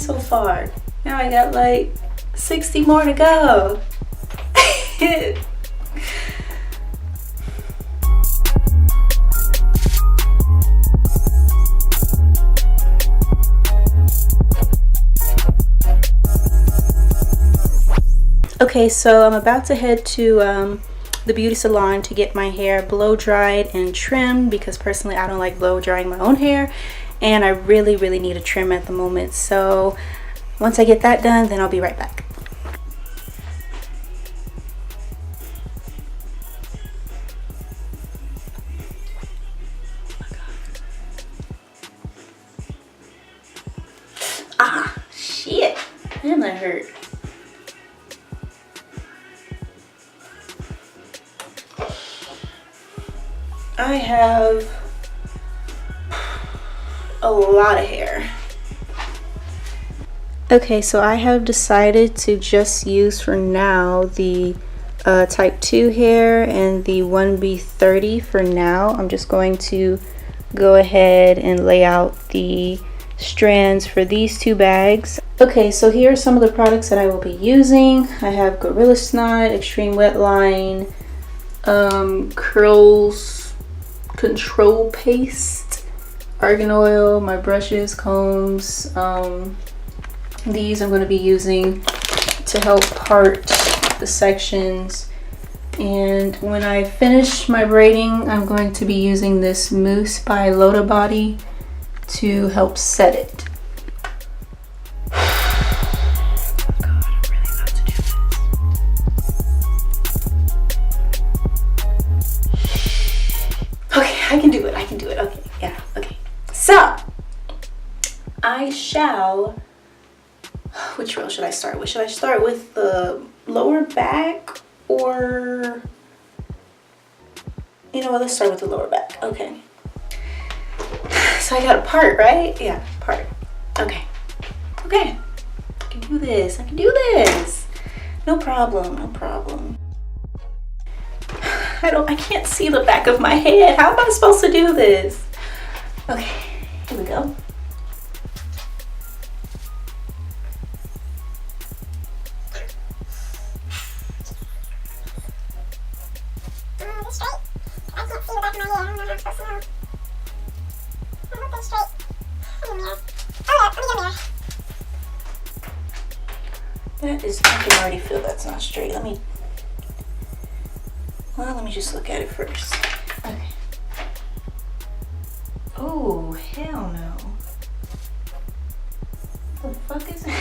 so far. Now I got like 60 more to go. Okay, so I'm about to head to the beauty salon to get my hair blow dried and trimmed, because personally I don't like blow drying my own hair, and I really need a trim at the moment. So once I get that done, then I'll be right back. Ah, shit. Damn, that hurt. I have a lot of hair. Okay, so I have decided to just use for now the type 2 hair and the 1B30 for now. I'm just going to go ahead and lay out the strands for these two bags. Okay, so here are some of the products that I will be using. I have Gorilla Snot, Extreme Wetline, Curls Control Paste, argan oil, my brushes, combs. These I'm going to be using to help part the sections, and when I finish my braiding I'm going to be using this mousse by Loca Body to help set it. I can do it. Okay, yeah, okay. So, I shall, which row should I start with? Should I start with the lower back, or, you know what, let's start with the lower back. Okay. So I got a part, right? Yeah, part. Okay. Okay. I can do this. I can do this. No problem, no problem. I can't see the back of my head. How am I supposed to do this? Okay, here we go. That is, I can already feel that's not straight. Let me just look at it first. Okay. Oh, hell no. What the fuck is it?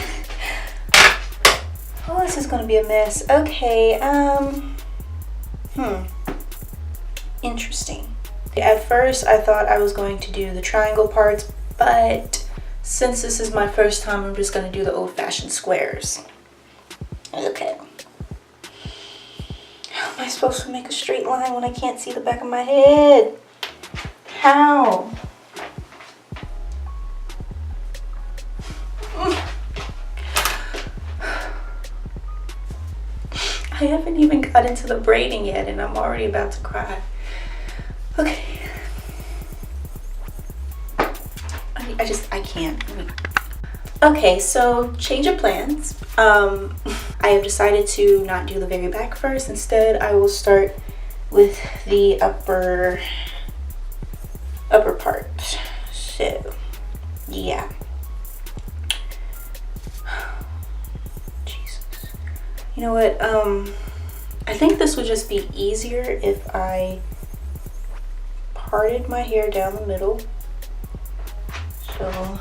Oh, this is gonna be a mess. Okay, interesting. At first, I thought I was going to do the triangle parts, but since this is my first time, I'm just gonna do the old-fashioned squares. Okay. How am I supposed to make a straight line when I can't see the back of my head? How? I haven't even got into the braiding yet and I'm already about to cry. Okay. I can't. Okay, so change of plans. I have decided to not do the very back first. Instead, I will start with the upper part. So, yeah. Jesus. You know what? I think this would just be easier if I parted my hair down the middle. So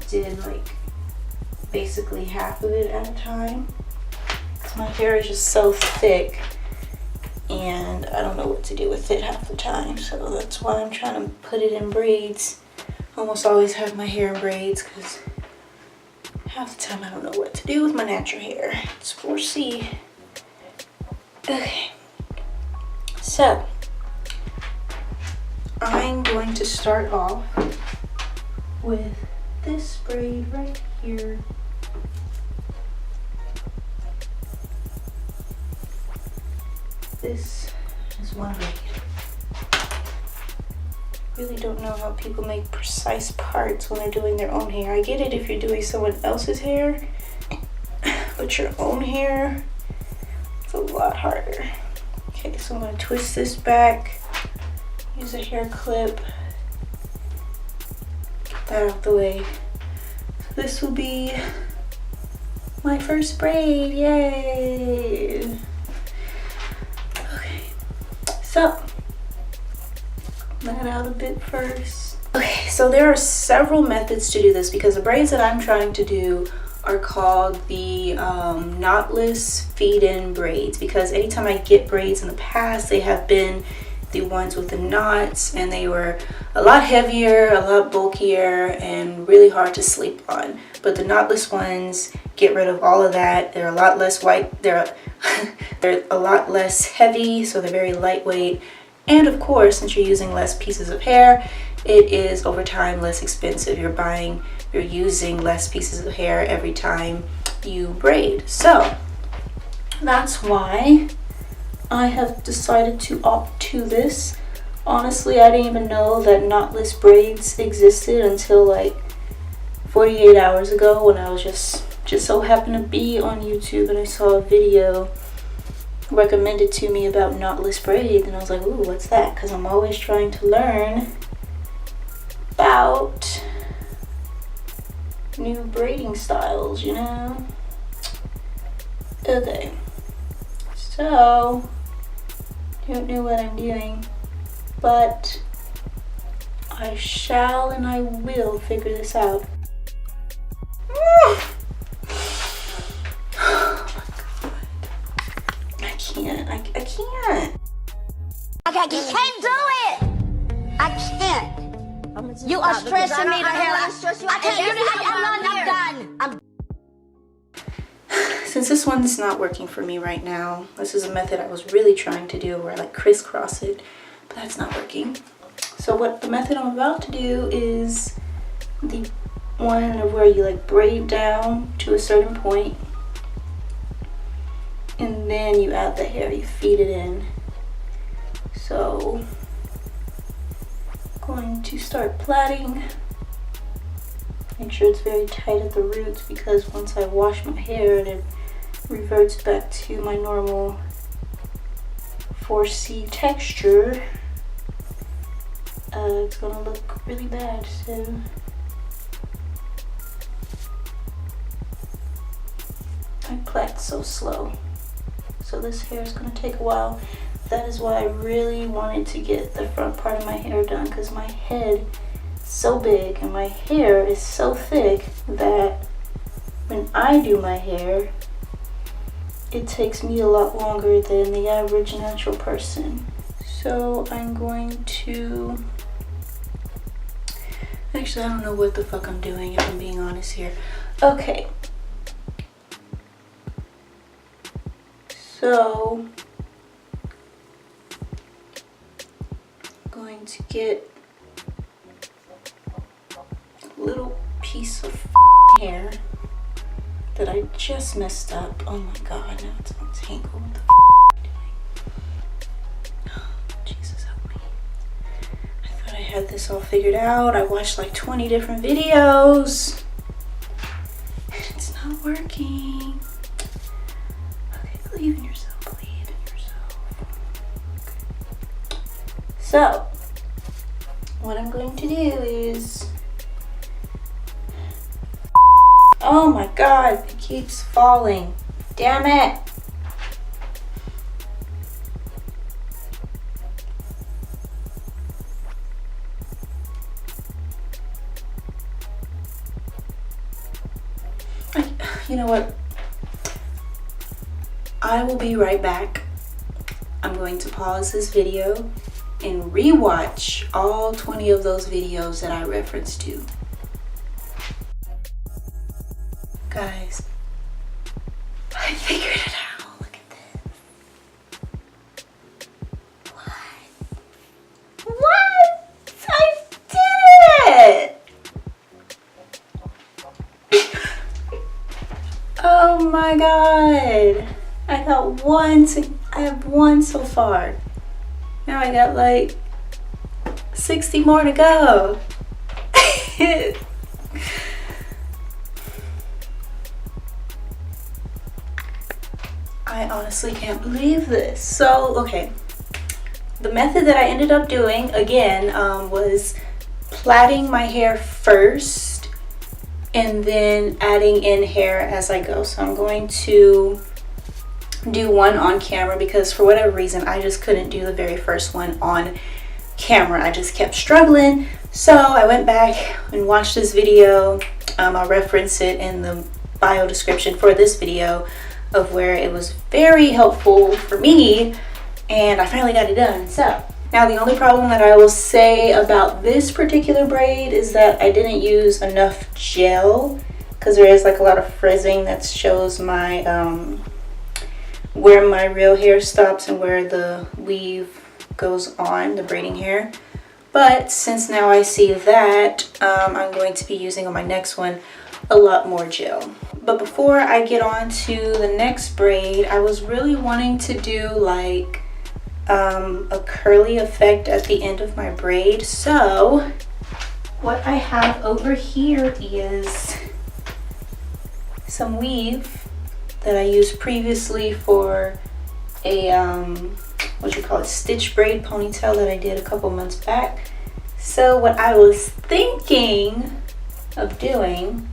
did like basically half of it at a time. My hair is just so thick and I don't know what to do with it half the time, so that's why I'm trying to put it in braids. Almost always have my hair in braids because half the time I don't know what to do with my natural hair. It's 4C. Okay, so I'm going to start off with this braid right here. This is one braid. Really don't know how people make precise parts when they're doing their own hair. I get it if you're doing someone else's hair, but your own hair, it's a lot harder. Okay, so I'm going to twist this back, use a hair clip, get that out the way. So this will be my first braid, yay! Okay, so that out a bit first. Okay, so there are several methods to do this because the braids that I'm trying to do are called the knotless feed-in braids, because anytime I get braids in the past, they have been the ones with the knots, and they were a lot heavier, a lot bulkier, and really hard to sleep on. But the knotless ones get rid of all of that. They're a lot less white, they're a lot less heavy, so they're very lightweight. And of course, since you're using less pieces of hair, it is over time less expensive. You're using less pieces of hair every time you braid. So that's why I have decided to opt to this. Honestly, I didn't even know that knotless braids existed until like 48 hours ago, when I was just so happened to be on YouTube and I saw a video recommended to me about knotless braids, and I was like, ooh, what's that? Because I'm always trying to learn about new braiding styles, you know? Okay, so don't know what I'm doing, but I shall and I will figure this out. I can't. Okay, you can't do it. I can't. You are stressing me the hell out. I can't. I'm done. Since this one's not working for me right now, this is a method I was really trying to do where I like crisscross it, but that's not working. So what the method I'm about to do is the one where you like braid down to a certain point, and then you add the hair, you feed it in. So I'm going to start plaiting. Make sure it's very tight at the roots, because once I wash my hair and it reverts back to my normal 4C texture, it's gonna look really bad. So I plait so slow, so this hair is gonna take a while. That is why I really wanted to get the front part of my hair done, because my head is so big and my hair is so thick that when I do my hair, it takes me a lot longer than the average natural person. So I'm going to, actually I don't know what the fuck I'm doing, if I'm being honest here. Okay, so I'm going to get a little piece of hair that I just messed up. Oh my god, now it's untangled. What the am I doing? Oh, Jesus help me. I thought I had this all figured out. I watched like 20 different videos and it's not working. Okay, believe in yourself, believe in yourself. Okay. So what I'm going to do is, oh my god, it keeps falling. Damn it. You know what? I will be right back. I'm going to pause this video and rewatch all 20 of those videos that I referenced to. Guys, I figured it out. Look at this. What? I did it! Oh my god. I got one. I have one so far. Now I got like 60 more to go. I honestly can't believe this. So, okay. The method that I ended up doing, again, was plaiting my hair first and then adding in hair as I go. So I'm going to do one on camera because for whatever reason I just couldn't do the very first one on camera. I just kept struggling. So I went back and watched this video. I'll reference it in the bio description for this video of where it was very helpful for me, and I finally got it done. So now the only problem that I will say about this particular braid is that I didn't use enough gel because there is like a lot of frizzing that shows my where my real hair stops and where the weave goes on, the braiding hair. But since now I see that, I'm going to be using on my next one a lot more gel. But before I get on to the next braid, I was really wanting to do like a curly effect at the end of my braid. So what I have over here is some weave that I used previously for a stitch braid ponytail that I did a couple months back. So what I was thinking of doing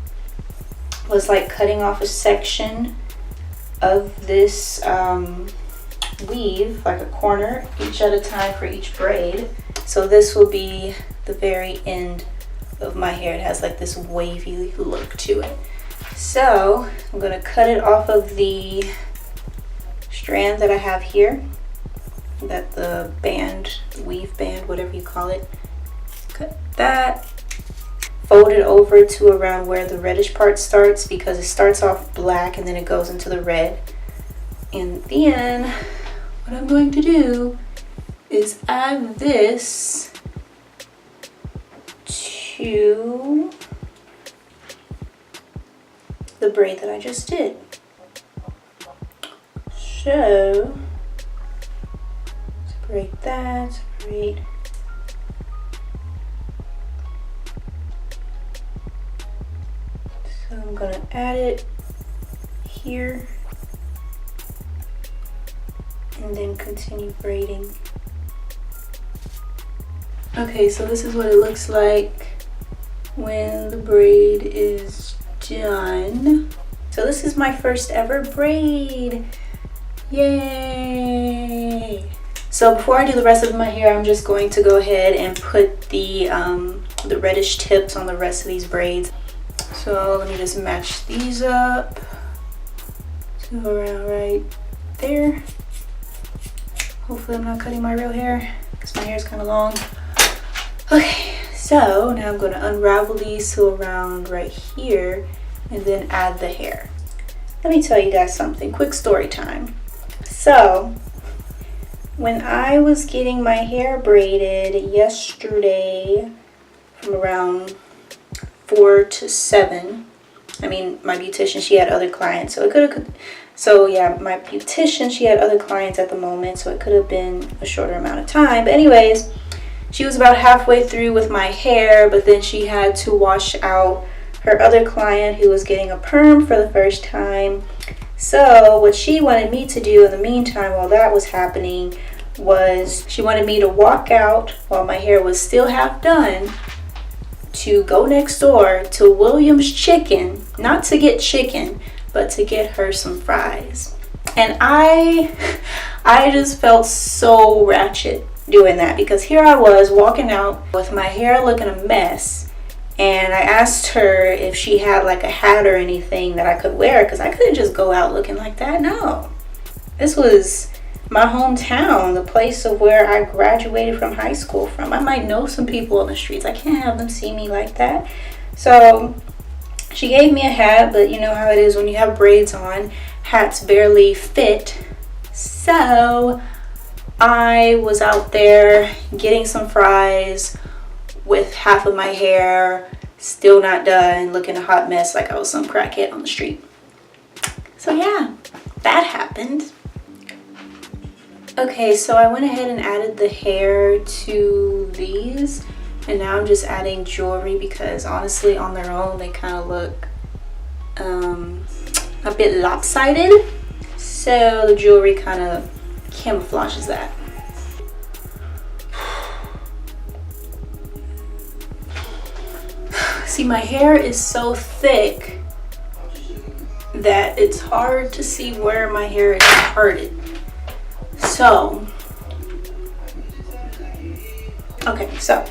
was like cutting off a section of this weave, like a corner each at a time for each braid. So this will be the very end of my hair. It has like this wavy look to it. So I'm going to cut it off of the strand that I have here, that the band, weave band, whatever you call it. Cut that, fold it over to around where the reddish part starts because it starts off black and then it goes into the red. And then what I'm going to do is add this to the braid that I just did. So separate that, separate. So I'm gonna add it here and then continue braiding. Okay, so this is what it looks like when the braid is done. So this is my first ever braid. Yay! So before I do the rest of my hair, I'm just going to go ahead and put the reddish tips on the rest of these braids. So let me just match these up to around right there. Hopefully I'm not cutting my real hair because my hair is kind of long. Okay, so now I'm going to unravel these to around right here and then add the hair. Let me tell you guys something, quick story time. So when I was getting my hair braided yesterday from around 4 to 7, I mean my beautician, she had other clients, so it could have, so yeah, my beautician, she had other clients at the moment, so it could have been a shorter amount of time. But anyways, she was about halfway through with my hair, but then she had to wash out her other client who was getting a perm for the first time. So what she wanted me to do in the meantime while that was happening was she wanted me to walk out while my hair was still half done to go next door to Williams Chicken, not to get chicken, but to get her some fries. And I just felt so ratchet doing that because here I was walking out with my hair looking a mess, and I asked her if she had like a hat or anything that I could wear because I couldn't just go out looking like that. No, this was my hometown, the place of where I graduated from high school from. I might know some people on the streets. I can't have them see me like that. So she gave me a hat, but you know how it is when you have braids on, hats barely fit. So I was out there getting some fries with half of my hair still not done, looking a hot mess like I was some crackhead on the street. So yeah, that happened. Okay, so I went ahead and added the hair to these, and now I'm just adding jewelry because honestly on their own they kind of look a bit lopsided, so the jewelry kind of camouflages that. See, my hair is so thick that it's hard to see where my hair is parted. So, okay, so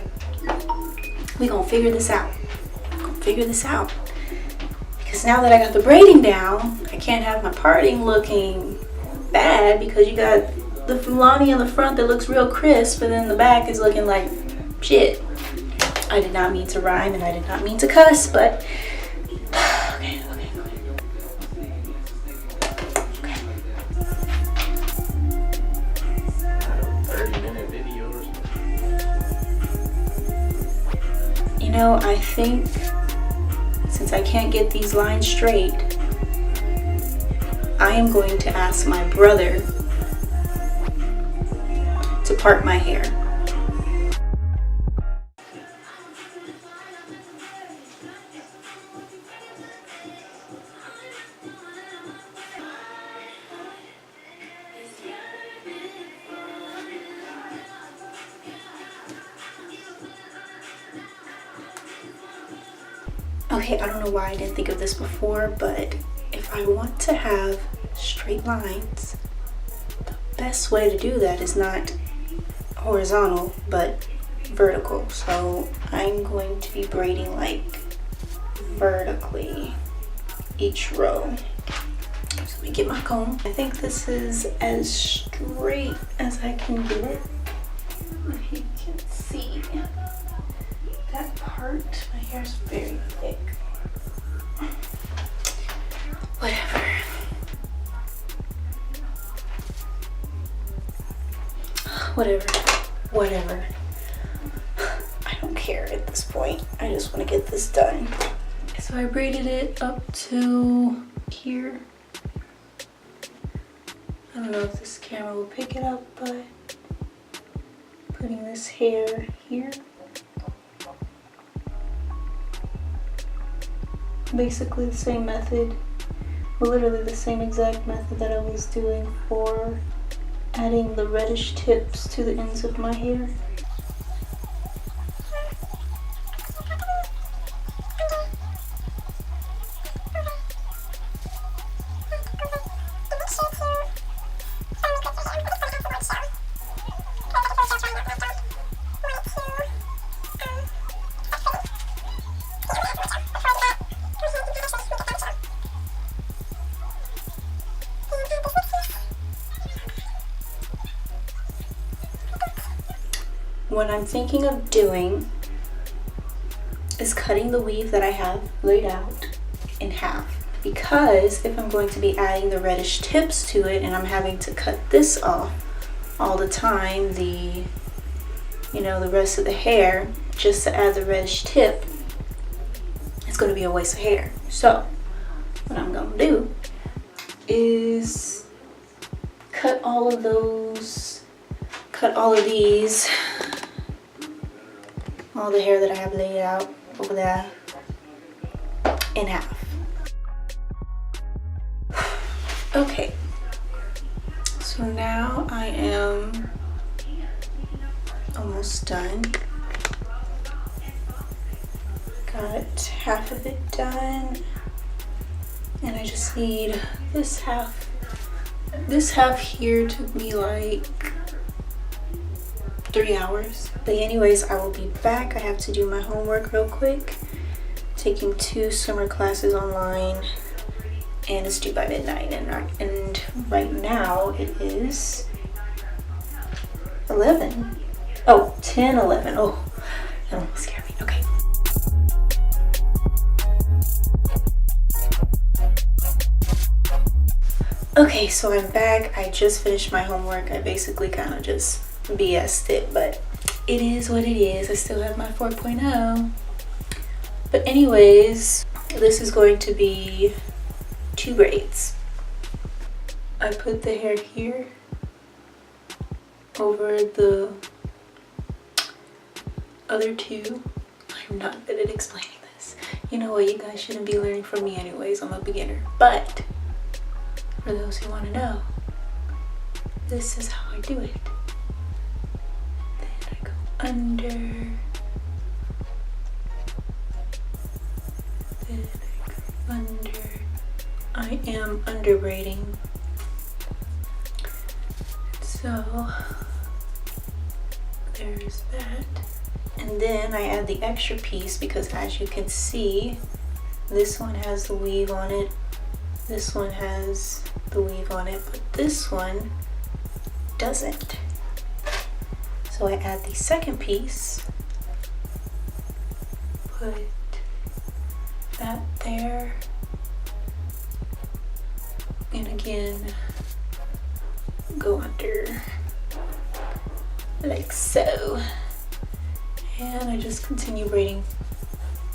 we gonna figure this out. Because now that I got the braiding down, I can't have my parting looking bad because you got the Fulani in the front that looks real crisp, and then the back is looking like shit. I did not mean to rhyme and I did not mean to cuss, but okay. 30-minute video or something. You know, I think since I can't get these lines straight, I am going to ask my brother to part my hair. Okay, I don't know why I didn't think of this before, but if I want to have straight lines, the best way to do that is not horizontal, but vertical. So I'm going to be braiding like vertically each row. So let me get my comb. I think this is as straight as I can get it. If you can see that part, my hair's very thick. Whatever. I don't care at this point. I just want to get this done. So I braided it up to here. I don't know if this camera will pick it up, but putting this hair here. Basically the same method, literally the same exact method that I was doing for adding the reddish tips to the ends of my hair. What I'm thinking of doing is cutting the weave that I have laid out in half, because if I'm going to be adding the reddish tips to it and I'm having to cut this off all the time, the rest of the hair, just to add the reddish tip, it's going to be a waste of hair. So what I'm going to do is cut all of these, all the hair that I have laid out over there in half. Okay, so now I am almost done. Got half of it done, and I just need this half. This half here took me like 3 hours. But anyways, I will be back. I have to do my homework real quick. Taking 2 summer classes online, and it's due by midnight. And right now it is 11. Oh, 10, 11. Oh, that almost scared me. Okay. Okay, so I'm back. I just finished my homework. I basically kind of just BS'd it, but it is what it is. I still have my 4.0. But anyways, this is going to be 2 braids. I put the hair here over the other two. I'm not good at explaining this. You know what, you guys shouldn't be learning from me anyways, I'm a beginner. But for those who want to know, this is how I do it. Then I go under, then I go under. I am under braiding, so there's that. And then I add the extra piece because, as you can see, this one has the weave on it, this one has the weave on it, but this one doesn't. So I add the second piece, put that there, and again go under like so, and I just continue braiding.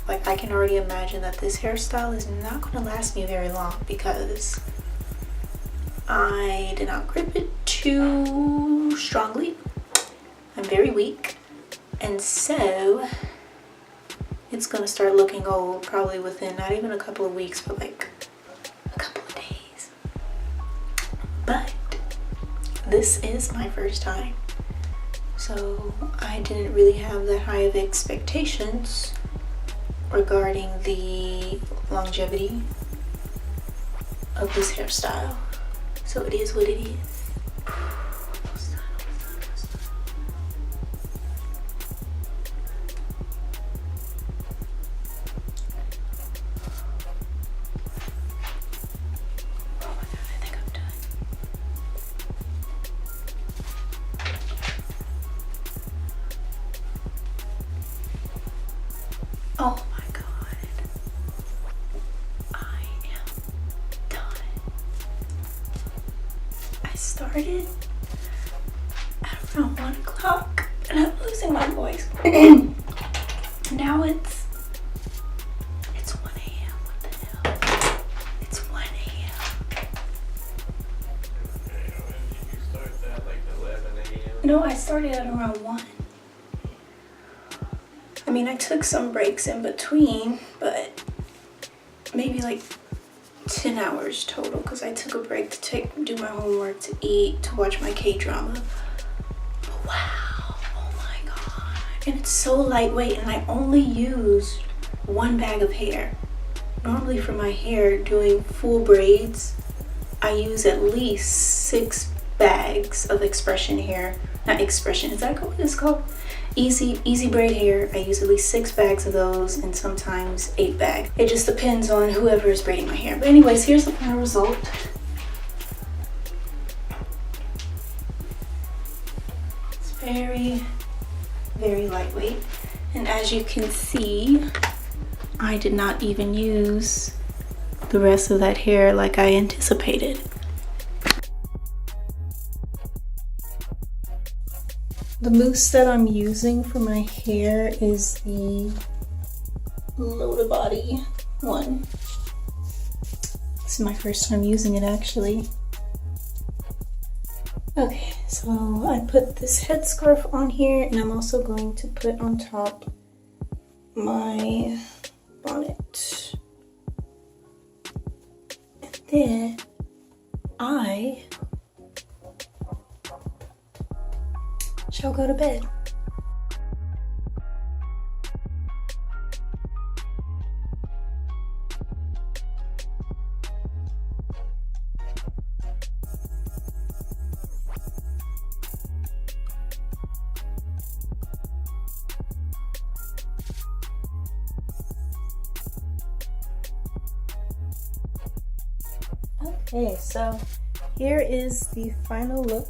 Like, I can already imagine that this hairstyle is not going to last me very long because I did not grip it too strongly. I'm very weak, and so it's going to start looking old probably within not even a couple of weeks, but like a couple of days. But this is my first time, so I didn't really have that high of expectations regarding the longevity of this hairstyle. So it is what it is. Oh my god, I think I'm done. Oh my god. I am done. I started at around 1 o'clock and I'm losing my voice. Now it's 1 a.m. What the hell? It's 1 a.m. Okay, when did you start that? Like 11 a.m.? No, I started at around 1. I mean, I took some breaks in between, but maybe like 10 hours total, because I took a break to do my homework, to eat, to watch my K-drama. But wow, oh my god. And it's so lightweight, and I only used 1 bag of hair. Normally for my hair, doing full braids, I use at least 6 bags of expression hair. Not expression, is that what it's called? Easy braid hair. I use at least 6 bags of those, and sometimes 8 bags. It just depends on whoever is braiding my hair. But anyways, here's the final result. It's very, very lightweight. And as you can see, I did not even use the rest of that hair like I anticipated. The mousse that I'm using for my hair is the Loca Body one. This is my first time using it, actually. Okay, so I put this headscarf on here, and I'm also going to put on top my bonnet. And then I shall go to bed. Okay, so here is the final look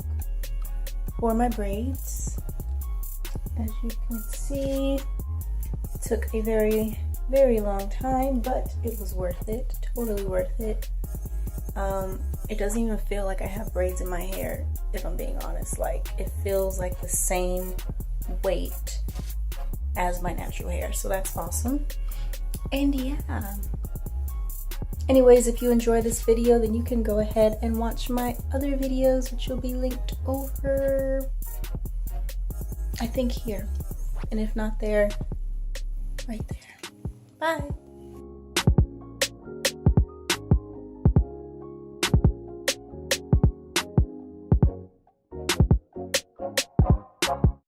for my braids. As you can see, it took a very, very long time, but it was worth it. Totally worth it. It doesn't even feel like I have braids in my hair, if I'm being honest. Like, it feels like the same weight as my natural hair, so that's awesome. And yeah, Anyways, if you enjoy this video, then you can go ahead and watch my other videos, which will be linked over, I think here. And if not there, right there. Bye.